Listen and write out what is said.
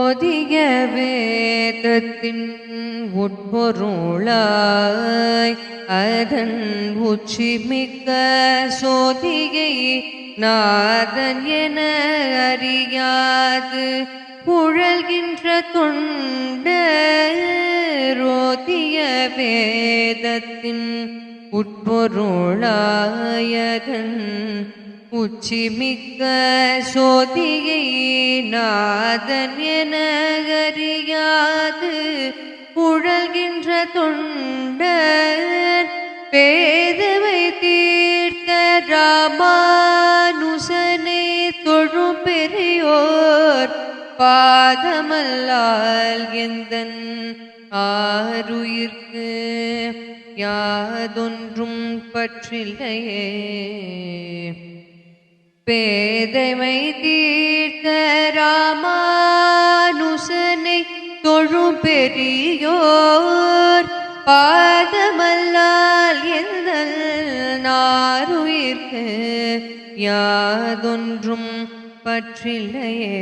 ஓதிய வேதத்தின் உட்பொருளாய் அதன் உச்சிமிக்க சோதியை நாதன் என அறியாது புழல்கின்ற தொண்டர் ஓதிய வேதத்தின் உட்பொருளாயதன் உச்சிமிக்க சோதியை நாதன் என அறியாது புழல்கின்ற தொண்டர் பேதவை தீர்த்த ராமானுசனை தொழும் பெரியோர் பாதமல்லால் எந்தன் ஆருயிர்க்கு யாதொன்றும் பற்றில்லையே. பேதைமை தீர்த்த ராமானுசனை தொழும் பெரியோர் பாதமல்லால் எந்தன் ஆருயிர்க்கு யாதொன்றும் பற்றில்லையே.